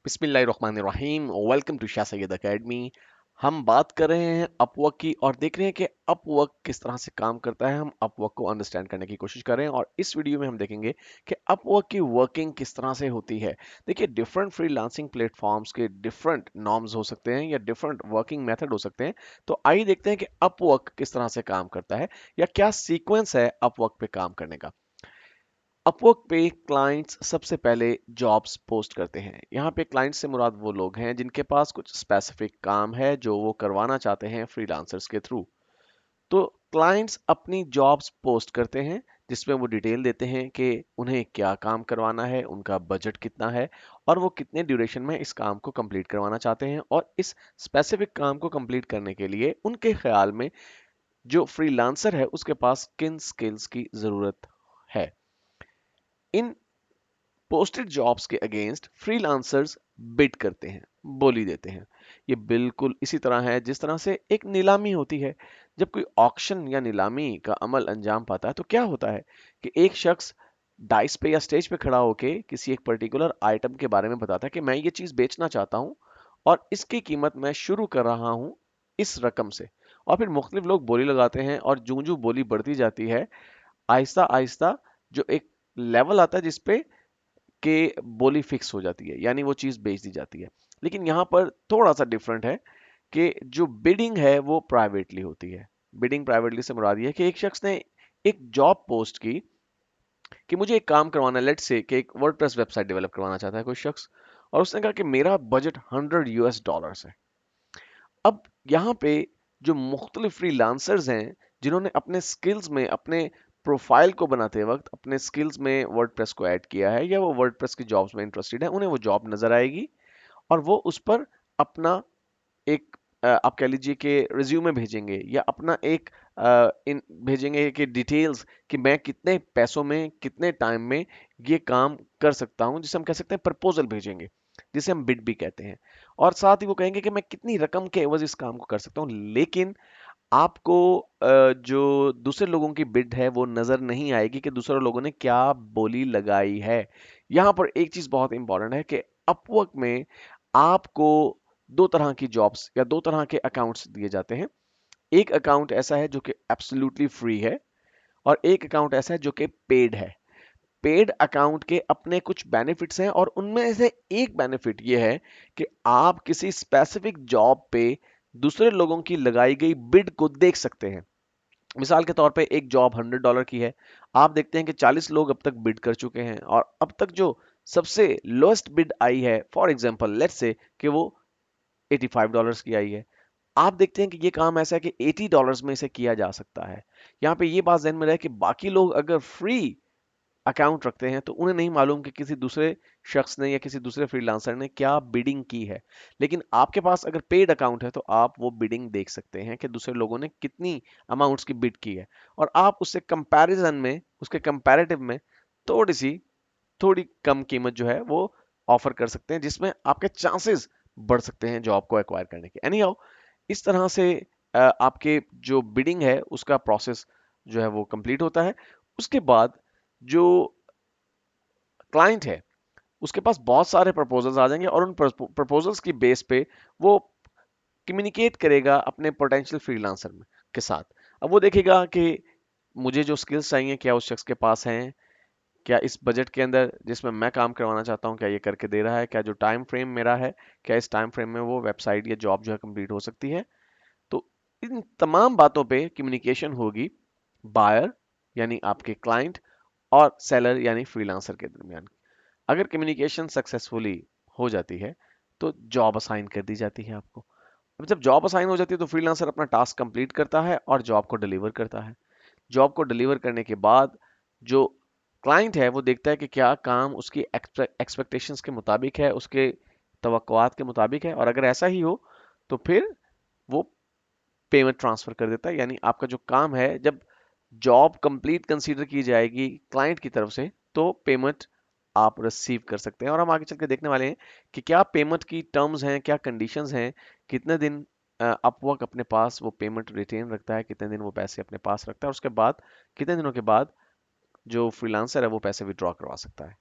बिस्मिल्लाहिर्रहमानिर्रहीम। Welcome to Shah Syed academy. हम बात कर रहे हैं अपवर्क की और देख रहे हैं कि अपवर्क किस तरह से काम करता है। हम अपवर्क को अंडरस्टैंड करने की कोशिश कर रहे हैं और इस वीडियो में हम देखेंगे कि अपवर्क की वर्किंग किस तरह से होती है। देखिए, डिफरेंट फ्रीलांसिंग प्लेटफॉर्म्स के डिफरेंट नॉर्म्स हो सकते हैं या डिफरेंट वर्किंग मेथड हो सकते हैं। तो आइए देखते हैं कि अपवर्क किस तरह से काम करता है या क्या सीक्वेंस है अपवर्क पे काम करने का। अपवर्क पे क्लाइंट्स सबसे पहले जॉब्स पोस्ट करते हैं। यहाँ पे क्लाइंट्स से मुराद वो लोग हैं जिनके पास कुछ स्पेसिफिक काम है जो वो करवाना चाहते हैं फ्रीलांसर्स के थ्रू। तो क्लाइंट्स अपनी जॉब्स पोस्ट करते हैं जिसमें वो डिटेल देते हैं कि उन्हें क्या काम करवाना है, उनका बजट कितना है और वो कितने ड्यूरेशन में इस काम को कंप्लीट करवाना चाहते हैं। और इस स्पेसिफिक काम को कंप्लीट करने के लिए उनके ख्याल में जो फ्रीलांसर है उसके पास किन स्किल्स की ज़रूरत है। इन पोस्टेड जॉब्स के अगेंस्ट फ्रीलांसर्स बिड करते हैं, बोली देते हैं। ये बिल्कुल इसी तरह है जिस तरह से एक नीलामी होती है। जब कोई ऑक्शन या नीलामी का अमल अंजाम पाता है तो क्या होता है कि एक शख्स डाइस पे या स्टेज पे खड़ा होके किसी एक पर्टिकुलर आइटम के बारे में बताता है कि मैं ये चीज बेचना चाहता हूँ और इसकी कीमत मैं शुरू कर रहा हूँ इस रकम से। और फिर मुख्तलिफ लोग बोली लगाते हैं और जूं जूं बोली बढ़ती जाती है, आहिस्ता आहिस्ता जो एक लेवल आता है जिसपे के बोली फिक्स हो जाती है, यानी वो चीज बेच दी जाती है। लेकिन यहाँ पर थोड़ा सा डिफरेंट है कि जो बिडिंग है वो प्राइवेटली होती है। बिडिंग प्राइवेटली से मुराद ये है कि एक शख्स ने एक जॉब पोस्ट की कि मुझे एक काम करवाना है, लेट्स से कि एक वर्डप्रेस वेबसाइट डेवलप करवाना चाहता है कोई शख्स, और उसने कहा कि मेरा बजट $100 है। अब यहाँ पे जो मुख्तलिफ फ्रीलांसर्स हैं जिन्होंने अपने स्किल्स में अपने प्रोफाइल को बनाते वक्त अपने स्किल्स में वर्डप्रेस को ऐड किया है या वो वर्डप्रेस की जॉब्स में इंटरेस्टेड है, उन्हें वो जॉब नजर आएगी और वो उस पर अपना एक आप कह लीजिए कि रिज्यूमे भेजेंगे या अपना एक इन भेजेंगे कि डिटेल्स कि मैं कितने पैसों में कितने टाइम में ये काम कर सकता हूं, जिसे हम कह सकते हैं प्रपोजल भेजेंगे, जिसे हम बिड भी कहते हैं। और साथ ही वो कहेंगे कि मैं कितनी रकम के एवज इस काम को कर सकता हूँ। लेकिन आपको जो दूसरे लोगों की बिड है वो नजर नहीं आएगी कि दूसरे लोगों ने क्या बोली लगाई है। यहाँ पर एक चीज बहुत इंपॉर्टेंट है कि अपवर्क में आपको दो तरह की जॉब्स या दो तरह के अकाउंट्स दिए जाते हैं। एक अकाउंट ऐसा है जो कि एब्सोल्युटली फ्री है और एक अकाउंट ऐसा है जो कि पेड है। पेड अकाउंट के अपने कुछ बेनिफिट्स हैं और उनमें से एक बेनिफिट ये है कि आप किसी स्पेसिफिक जॉब पे दूसरे लोगों की लगाई गई बिड को देख सकते हैं। मिसाल के तौर पे एक जॉब $100 की है, आप देखते हैं कि 40 लोग अब तक बिड कर चुके हैं और अब तक जो सबसे लोएस्ट बिड आई है, फॉर एग्जांपल लेट्स से कि वो $85 की आई है। आप देखते हैं कि ये काम ऐसा है कि $80 में इसे किया जा सकता है। यहाँ पे ये बात ध्यान में रहे कि बाकी लोग अगर फ्री अकाउंट रखते हैं तो उन्हें नहीं मालूम कि किसी दूसरे शख्स ने या किसी दूसरे फ्रीलांसर ने क्या बिडिंग की है। लेकिन आपके पास अगर पेड अकाउंट है तो आप वो बिडिंग देख सकते हैं कि दूसरे लोगों ने कितनी अमाउंट्स की बिड की है और आप उससे कंपैरिजन में उसके कंपैरेटिव में थोड़ी सी थोड़ी कम कीमत जो है वो ऑफर कर सकते हैं, जिसमें आपके चांसेस बढ़ सकते हैं जॉब को एक्वायर करने के। एनी हाउ, इस तरह से आपके जो बिडिंग है उसका प्रोसेस जो है वो कंप्लीट होता है। उसके बाद जो क्लाइंट है उसके पास बहुत सारे प्रपोजल्स आ जाएंगे और उन प्रपोजल्स की बेस पे वो कम्युनिकेट करेगा अपने पोटेंशियल फ्रीलांसर में के साथ। अब वो देखेगा कि मुझे जो स्किल्स चाहिए क्या उस शख्स के पास हैं, क्या इस बजट के अंदर जिसमें मैं काम करवाना चाहता हूँ क्या ये करके दे रहा है, क्या जो टाइम फ्रेम मेरा है क्या इस टाइम फ्रेम में वो वेबसाइट या जॉब जो है कंप्लीट हो सकती है। तो इन तमाम बातों पे कम्युनिकेशन होगी बायर यानी आपके क्लाइंट और सेलर यानी फ्रीलांसर के दरमियान। अगर कम्युनिकेशन सक्सेसफुली हो जाती है तो जॉब असाइन कर दी जाती है आपको। अब जब जॉब असाइन हो जाती है तो फ्रीलांसर अपना टास्क कंप्लीट करता है और जॉब को डिलीवर करता है। जॉब को डिलीवर करने के बाद जो क्लाइंट है वो देखता है कि क्या काम उसकी एक्सपेक्टेशंस के मुताबिक है, उसके तवक्कुआत के मुताबिक है, और अगर ऐसा ही हो तो फिर वो पेमेंट ट्रांसफर कर देता है। यानी आपका जो काम है जब जॉब कंप्लीट कंसीडर की जाएगी क्लाइंट की तरफ से तो पेमेंट आप रिसीव कर सकते हैं। और हम आगे चल के देखने वाले हैं कि क्या पेमेंट की टर्म्स हैं, क्या कंडीशंस हैं, कितने दिन अपवर्क अपने पास वो पेमेंट रिटेन रखता है, कितने दिन वो पैसे अपने पास रखता है, और उसके बाद कितने दिनों के बाद जो फ्रीलांसर है वो पैसे विड्रॉ करवा सकता है।